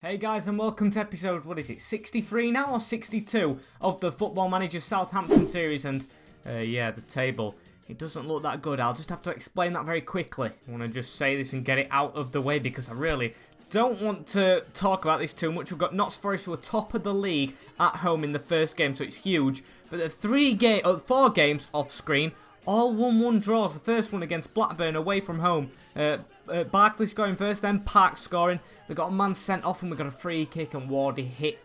Hey guys, and welcome to episode, 63 now or 62 of the Football Manager Southampton series. And yeah, the table, it doesn't look that good. I'll just have to explain that very quickly. I want to just say this and get it out of the way because I really don't want to talk about this too much. We've got Notts Forest who are top of the league at home in the first game, so it's huge. But the four games off screen, all 1-1 draws. The first one against Blackburn away from home. Barkley scoring first, then Park scoring. They got a man sent off and we got a free kick and Wardy hit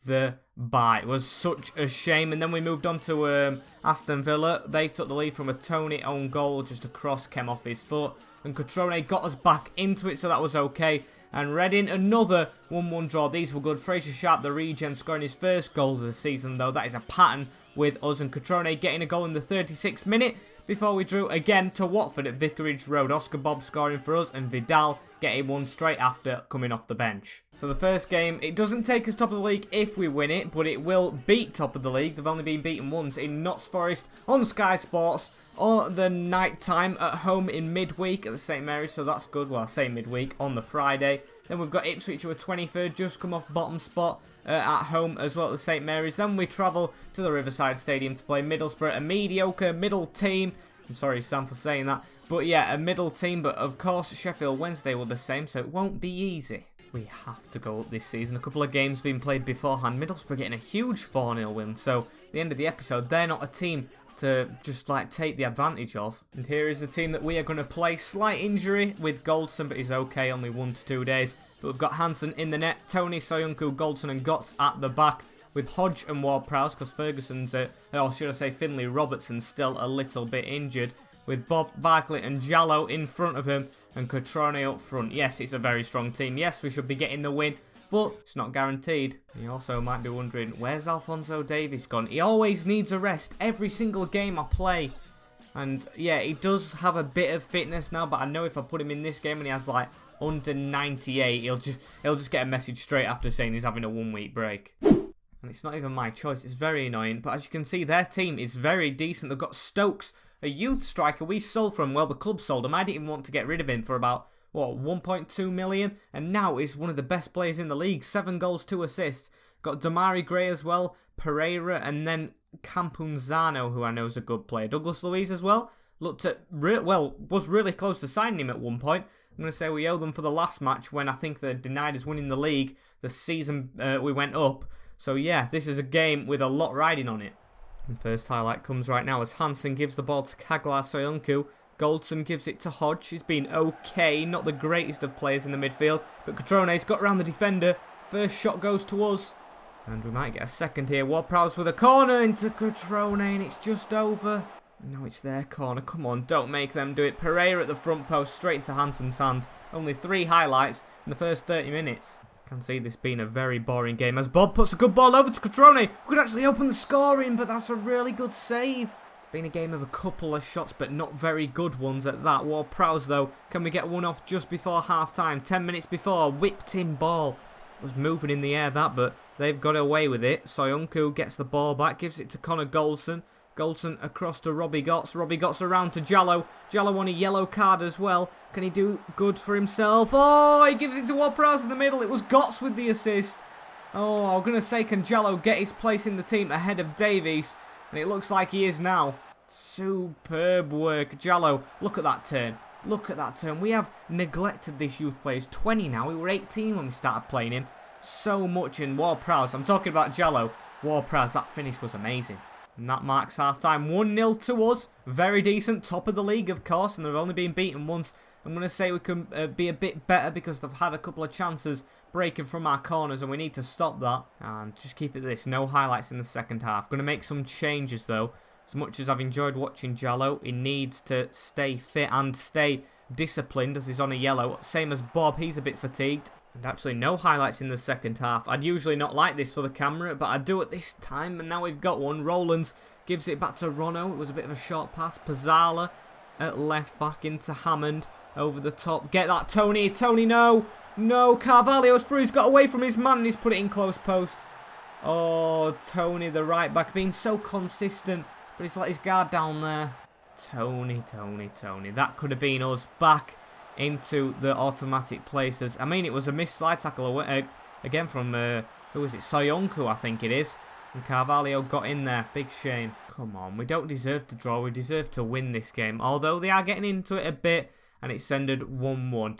the bar. It was such a shame. And then we moved on to Aston Villa. They took the lead from a Tony own goal. Just a cross came off his foot. And Cutrone got us back into it, so that was okay. And Reading, another 1-1 draw. These were good. Fraser Sharp, the regen, scoring his first goal of the season, though. That is a pattern with us. And Cutrone getting a goal in the 36th minute before we drew again to Watford at Vicarage Road. Oscar Bob scoring for us and Vidal getting one straight after coming off the bench. So the first game, it doesn't take us top of the league if we win it, but it will beat top of the league. They've only been beaten once in Notts Forest on Sky Sports on the night time at home in midweek at the St Mary's, so that's good. Well, I say midweek on the Friday. Then we've got Ipswich who are 23rd, just come off bottom spot at home as well at the St Mary's. Then we travel to the Riverside Stadium to play Middlesbrough, a mediocre middle team. I'm sorry, Sam, for saying that. But yeah, a middle team. But of course, Sheffield Wednesday were the same, so it won't be easy. We have to go up this season. A couple of games being played beforehand. Middlesbrough getting a huge 4-0 win. So, at the end of the episode, they're not a team to just like take the advantage of. And here is the team that we are going to play. Slight injury with Goldson, but he's okay. Only 1 to 2 days. But we've got Hansen in the net. Tony, Soyuncu, Goldson and Gotts at the back, with Hodge and Ward-Prowse, because Ferguson's, or should I say Finlay Robertson's still a little bit injured, with Bob Barkley and Jallo in front of him, and Cutrone up front. Yes, it's a very strong team. Yes, we should be getting the win, but it's not guaranteed. You also might be wondering, where's Alphonso Davies gone? He always needs a rest every single game I play. And yeah, he does have a bit of fitness now, but I know if I put him in this game and he has like under 98, he'll just get a message straight after saying he's having a 1 week break. And it's not even my choice. It's very annoying. But as you can see, their team is very decent. They've got Stokes, a youth striker we sold from. Well, the club sold him. I didn't even want to get rid of him for about, what, 1.2 million? And now he's one of the best players in the league. 7 goals, 2 assists. Got Damari Gray as well, Pereira, and then Campunzano, who I know is a good player. Douglas Luiz as well. Was really close to signing him at one point. I'm going to say we owe them for the last match when I think they denied us winning the league the season we went up. So yeah, this is a game with a lot riding on it. And first highlight comes right now as Hansen gives the ball to Kaglar Soyuncu. Goldson gives it to Hodge. He's been okay, not the greatest of players in the midfield, but Cutrone's got around the defender. First shot goes to us. And we might get a second here. Ward-Prowse with a corner into Cutrone, and it's just over. No, it's their corner. Come on, don't make them do it. Pereira at the front post, straight into Hansen's hands. Only 3 highlights in the first 30 minutes. Can see this being a very boring game as Bob puts a good ball over to Cutrone. Could actually open the scoring, but that's a really good save. It's been a game of a couple of shots, but not very good ones at that. Ward-Prowse, though, can we get one off just before half-time? 10 minutes before, whipped in ball. It was moving in the air, that, but they've got away with it. Soyuncu gets the ball back, gives it to Connor Goldson. Goldson across to Robbie Gotts. Robbie Gotts around to Jallo. Jallo on a yellow card as well. Can he do good for himself? Oh, he gives it to Ward-Prowse in the middle. It was Gotts with the assist. Oh, I was going to say, can Jallo get his place in the team ahead of Davies? And it looks like he is now. Superb work. Jallo, look at that turn. Look at that turn. We have neglected this youth player. He's 20 now. We were 18 when we started playing him. So much in Ward-Prowse. I'm talking about Jallo. Ward-Prowse, that finish was amazing. And that marks half-time. 1-0 to us. Very decent. Top of the league, of course. And they've only been beaten once. I'm going to say we can be a bit better because they've had a couple of chances breaking from our corners. And we need to stop that. And just keep it this. No highlights in the second half. Going to make some changes, though. As much as I've enjoyed watching Jallo, he needs to stay fit and stay disciplined as he's on a yellow. Same as Bob. He's a bit fatigued. And actually no highlights in the second half. I'd usually not like this for the camera, but I do at this time, and now we've got one. Rowlands gives it back to Rono. It was a bit of a short pass. Pizzala at left back into Hammond. Over the top. Get that, Tony. Tony, no. No, Carvalho's through. He's got away from his man and he's put it in close post. Oh, Tony, the right back, being so consistent, but he's let his guard down there. Tony. That could have been us back into the automatic places. I mean, it was a missed slide tackle again from, who is it? Soyuncu, I think it is. And Carvalho got in there. Big shame. Come on, we don't deserve to draw. We deserve to win this game. Although they are getting into it a bit, and it's ended 1-1.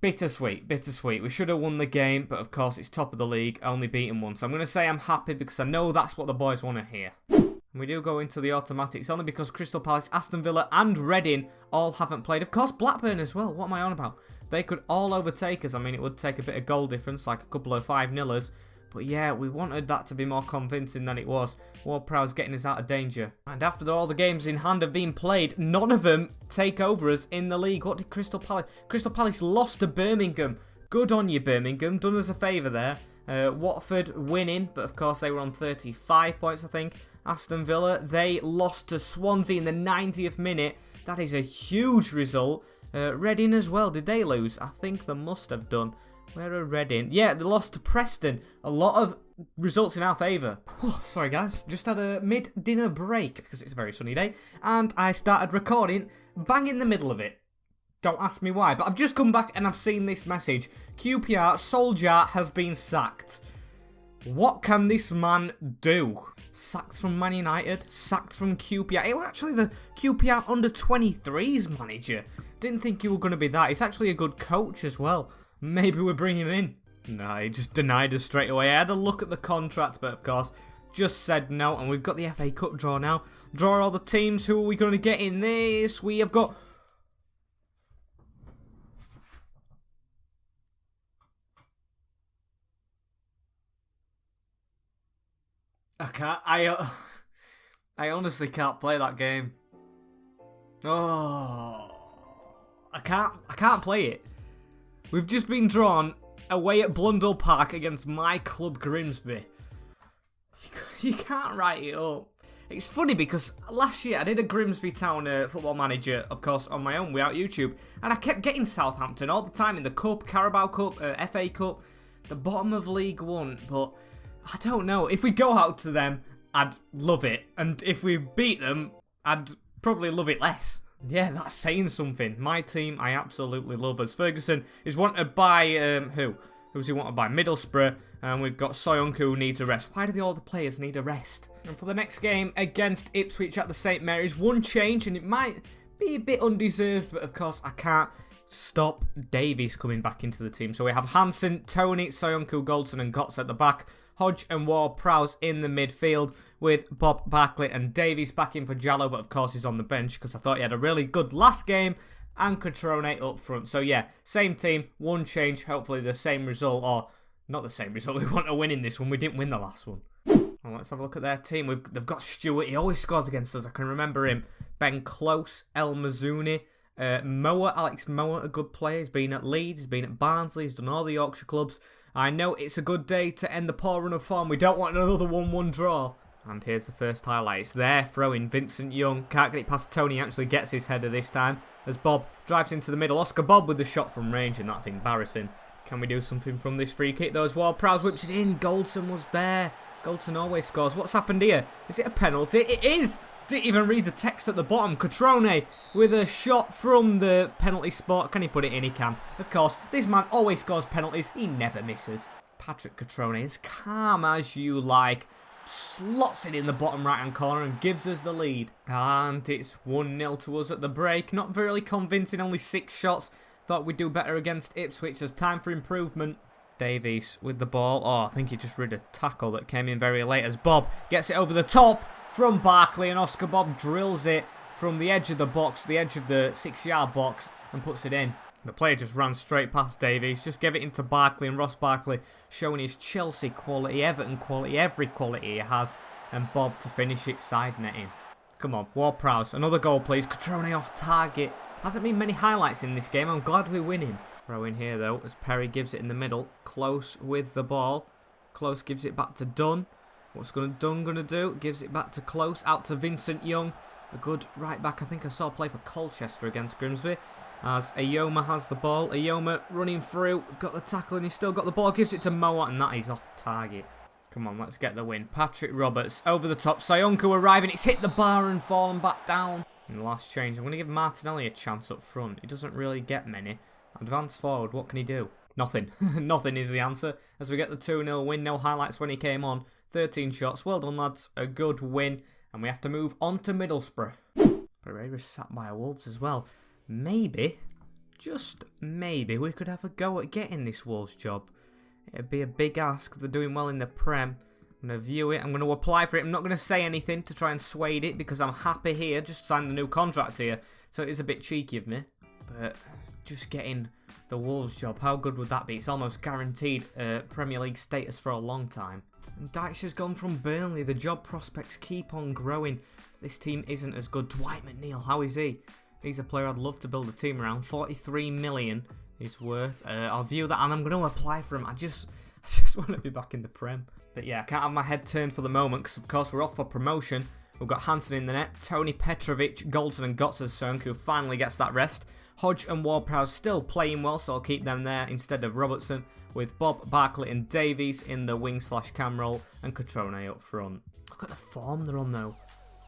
Bittersweet, bittersweet. We should have won the game, but of course it's top of the league, only beaten one. So I'm going to say I'm happy because I know that's what the boys want to hear. And we do go into the automatics only because Crystal Palace, Aston Villa and Reading all haven't played. Of course, Blackburn as well. What am I on about? They could all overtake us. I mean, it would take a bit of goal difference, like a couple of 5-0ers. But yeah, we wanted that to be more convincing than it was. Ward-Prowse getting us out of danger. And after all the games in hand have been played, none of them take over us in the league. What did Crystal Palace? Crystal Palace lost to Birmingham. Good on you, Birmingham. Done us a favour there. Watford winning, but of course they were on 35 points, I think. Aston Villa, they lost to Swansea in the 90th minute. That is a huge result. Reading as well, did they lose? I think they must have done. Where are Reading? Yeah, they lost to Preston. A lot of results in our favour. Oh, sorry guys, just had a mid-dinner break because it's a very sunny day. And I started recording bang in the middle of it. Don't ask me why, but I've just come back and I've seen this message. QPR, Solskjaer has been sacked. What can this man do? Sacked from Man United, sacked from QPR. It was actually the QPR under-23s manager. Didn't think he was going to be that. He's actually a good coach as well. Maybe we'll bring him in. No, he just denied us straight away. I had a look at the contract, but of course, just said no. And we've got the FA Cup draw now. Draw all the teams. Who are we going to get in this? We have got... I honestly can't play that game. Oh, I can't play it. We've just been drawn away at Blundell Park against my club Grimsby. You can't write it up. It's funny because last year I did a Grimsby Town Football Manager, of course, on my own without YouTube. And I kept getting Southampton all the time in the Cup, Carabao Cup, FA Cup, the bottom of League One. But I don't know. If we go out to them, I'd love it. And if we beat them, I'd probably love it less. Yeah, that's saying something. My team, I absolutely love us. Ferguson is wanted by, who? Who's he wanted by? Middlesbrough. And we've got Soyuncu who needs a rest. Why do all the players need a rest? And for the next game against Ipswich at the St Mary's, one change, and it might be a bit undeserved, but of course I can't stop Davies coming back into the team. So we have Hansen, Tony, Soyuncu, Goldson and Gotts at the back. Hodge and Ward-Prowse in the midfield with Bob Barkley and Davies back in for Jallo, but of course he's on the bench because I thought he had a really good last game, and Cutrone up front. So yeah, same team, one change, hopefully the same result, or not the same result. We want to win in this one. We didn't win the last one. Well, let's have a look at their team. They've got Stewart. He always scores against us. I can remember him. Ben Close, El Mazzuni, Moa, Alex Moa, a good player. He's been at Leeds, he's been at Barnsley, he's done all the Yorkshire clubs. I know it's a good day to end the poor run of form. We don't want another 1-1 draw. And here's the first highlight. It's there, throwing Vincent Young. Can't get it past Tony, actually gets his header this time. As Bob drives into the middle. Oscar Bob with the shot from range, and that's embarrassing. Can we do something from this free kick though as well? Prowse whips it in. Goldson was there. Goldson always scores. What's happened here? Is it a penalty? It is! Didn't even read the text at the bottom. Cutrone with a shot from the penalty spot. Can he put it in? He can. Of course, this man always scores penalties. He never misses. Patrick Cutrone is calm as you like. Slots it in the bottom right hand corner and gives us the lead. And it's 1-0 to us at the break. Not very convincing, only 6 shots. Thought we'd do better against Ipswich. There's time for improvement. Davies with the ball. Oh, I think he just read a tackle that came in very late as Bob gets it over the top from Barkley, and Oscar Bob drills it from the edge of the box, the edge of the 6-yard box, and puts it in. The player just ran straight past Davies, just gave it into Barkley, and Ross Barkley showing his Chelsea quality, Everton quality, every quality he has, and Bob to finish it side netting. Come on, Ward-Prowse, another goal please. Cutrone off target. Hasn't been many highlights in this game. I'm glad we're winning. Throw in here though as Perry gives it in the middle. Close with the ball. Close gives it back to Dunn. What's Dunn going to do? Gives it back to Close. Out to Vincent Young. A good right back. I think I saw play for Colchester against Grimsby. As Ayoma has the ball. Ayoma running through. Got the tackle and he's still got the ball. Gives it to Moat and that is off target. Come on, let's get the win. Patrick Roberts over the top. Soyuncu arriving. It's hit the bar and fallen back down. In the last change, I'm going to give Martinelli a chance up front. He doesn't really get many. Advance forward, what can he do? Nothing. Nothing is the answer. As we get the 2-0 win, no highlights when he came on. 13 shots. Well done, lads. A good win. And we have to move on to Middlesbrough. Pereira's sat by Wolves as well. Maybe, just maybe, we could have a go at getting this Wolves job. It'd be a big ask. They're doing well in the Prem. I'm going to view it. I'm going to apply for it. I'm not going to say anything to try and sway it because I'm happy here. Just signed the new contract here. So it is a bit cheeky of me. But just getting the Wolves job, how good would that be? It's almost guaranteed Premier League status for a long time. And Dyche's gone from Burnley. The job prospects keep on growing. This team isn't as good. Dwight McNeil, how is he? He's a player I'd love to build a team around. 43 million is worth. I'll view that and I'm going to apply for him. I just want to be back in the Prem. But yeah, I can't have my head turned for the moment because of course we're off for promotion. We've got Hansen in the net, Tony Petrovic, Goldson and Götze's son who finally gets that rest. Hodge and Ward-Prowse still playing well, so I'll keep them there instead of Robertson, with Bob, Barkley and Davies in the wing/cam role and Cutrone up front. Look at the form they're on though.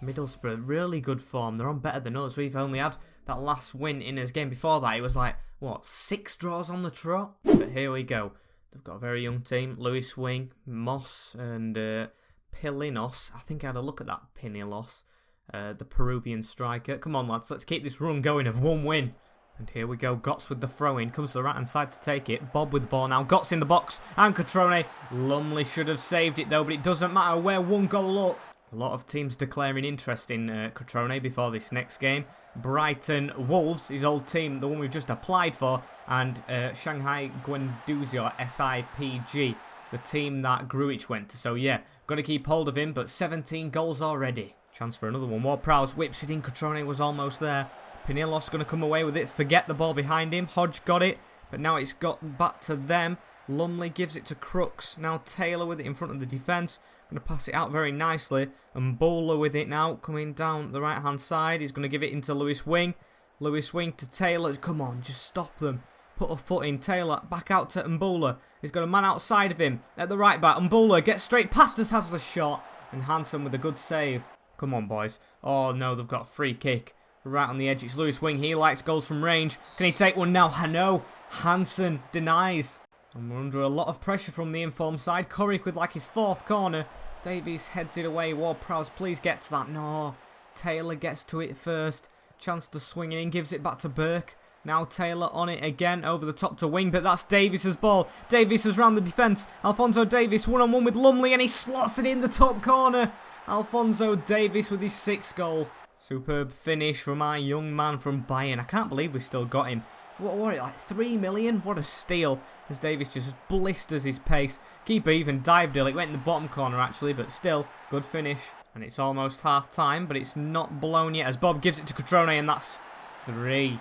Middlesbrough, really good form. They're on better than us. We've only had that last win in his game. Before that, it was like, what, 6 draws on the trot? But here we go. They've got a very young team. Lewis Wing, Moss and Pilinos. I think I had a look at that Pinilos, the Peruvian striker. Come on, lads. Let's keep this run going of 1 win. And here we go. Götze with the throw-in. Comes to the right-hand side to take it. Bob with the ball now. Götze in the box. And Cutrone. Lumley should have saved it, though. But it doesn't matter. We're 1 goal up. A lot of teams declaring interest in Cutrone before this next game. Brighton Wolves, his old team, the one we've just applied for. And Shanghai Guangzhou SIPG, the team that Grujic went to. So yeah, got to keep hold of him. But 17 goals already. Chance for another one. Ward-Prowse whips it in. Cutrone was almost there. Pinilos going to come away with it. Forget the ball behind him. Hodge got it. But now it's got back to them. Lumley gives it to Crooks. Now Taylor with it in front of the defence. Going to pass it out very nicely. And Bowler with it now. Coming down the right hand side. He's going to give it into Lewis Wing. Lewis Wing to Taylor. Come on, just stop them. Put a foot in. Taylor back out to Mboula. He's got a man outside of him at the right back. Mboula gets straight past us, has the shot. And Hansen with a good save. Come on, boys. Oh no, they've got a free kick. Right on the edge, it's Lewis Wing. He likes goals from range. Can he take one now? No. Hansen denies. And we're under a lot of pressure from the informed side. Currick with like his 4th corner. Davies heads it away. Ward-Prowse, please get to that. No. Taylor gets to it first. Chance to swing it in. Gives it back to Burke. Now Taylor on it again. Over the top to Wing. But that's Davies' ball. Davies has round the defence. Alphonso Davies 1-on-1 with Lumley. And he slots it in the top corner. Alphonso Davies with his 6th goal. Superb finish from our young man from Bayern. I can't believe we still got him. What was it, like 3 million? What a steal. As Davies just blisters his pace. Keeper even dived ill. It went in the bottom corner actually, but still, good finish. And it's almost half time, but it's not blown yet as Bob gives it to Cutrone, and that's 3.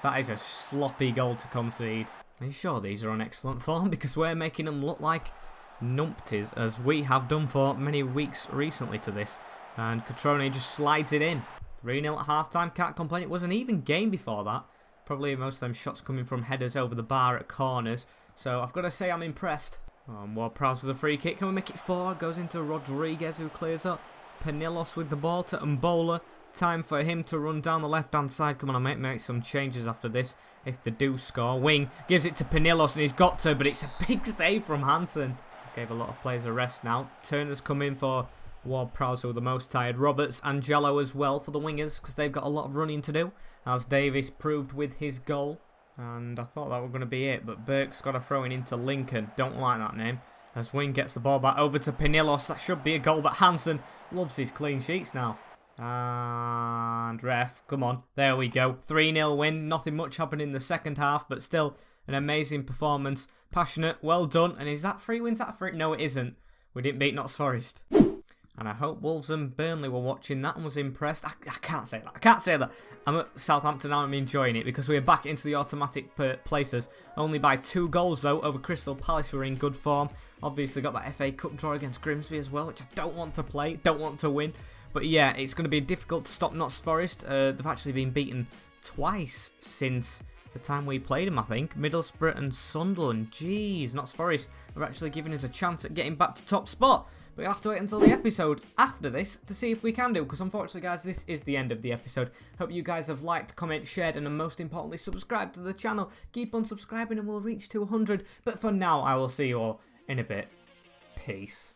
That is a sloppy goal to concede. Are you sure these are on excellent form? Because we're making them look like numpties, as we have done for many weeks recently to this. And Cutrone just slides it in. 3-0 at half-time, can't complain. It was an even game before that. Probably most of them shots coming from headers over the bar at corners. So I've got to say I'm impressed. Ward-Prowse with a free kick. Can we make it 4? Goes into Rodriguez who clears up. Pinilos with the ball to Mboula. Time for him to run down the left-hand side. Come on, I might make some changes after this if they do score. Wing gives it to Pinilos and he's got to, but it's a big save from Hansen. Gave a lot of players a rest now. Turner's come in for Ward-Prowse, who are the most tired. Roberts, Angelo as well for the wingers because they've got a lot of running to do, as Davies proved with his goal. And I thought that were going to be it, but Burke's got a throw in into Lincoln. Don't like that name. As Wing gets the ball back over to Pinilos. That should be a goal, but Hansen loves his clean sheets now. And ref, come on. There we go. 3-0 win. Nothing much happened in the second half, but still an amazing performance. Passionate, well done. And is that 3 wins? That for it? No, it isn't. We didn't beat Notts Forest. And I hope Wolves and Burnley were watching that and was impressed. I can't say that. I can't say that. I'm at Southampton now. I'm enjoying it because we are back into the automatic places. Only by 2 goals though over Crystal Palace, who are in good form. Obviously got that FA Cup draw against Grimsby as well, which I don't want to play. Don't want to win. But yeah, it's going to be difficult to stop Notts Forest. They've actually been beaten twice since the time we played them, I think. Middlesbrough and Sunderland. Jeez, Notts Forest are actually giving us a chance at getting back to top spot. But we have to wait until the episode after this to see if we can do, because unfortunately, guys, this is the end of the episode. Hope you guys have liked, comment, shared, and most importantly, subscribed to the channel. Keep on subscribing and we'll reach 200. But for now, I will see you all in a bit. Peace.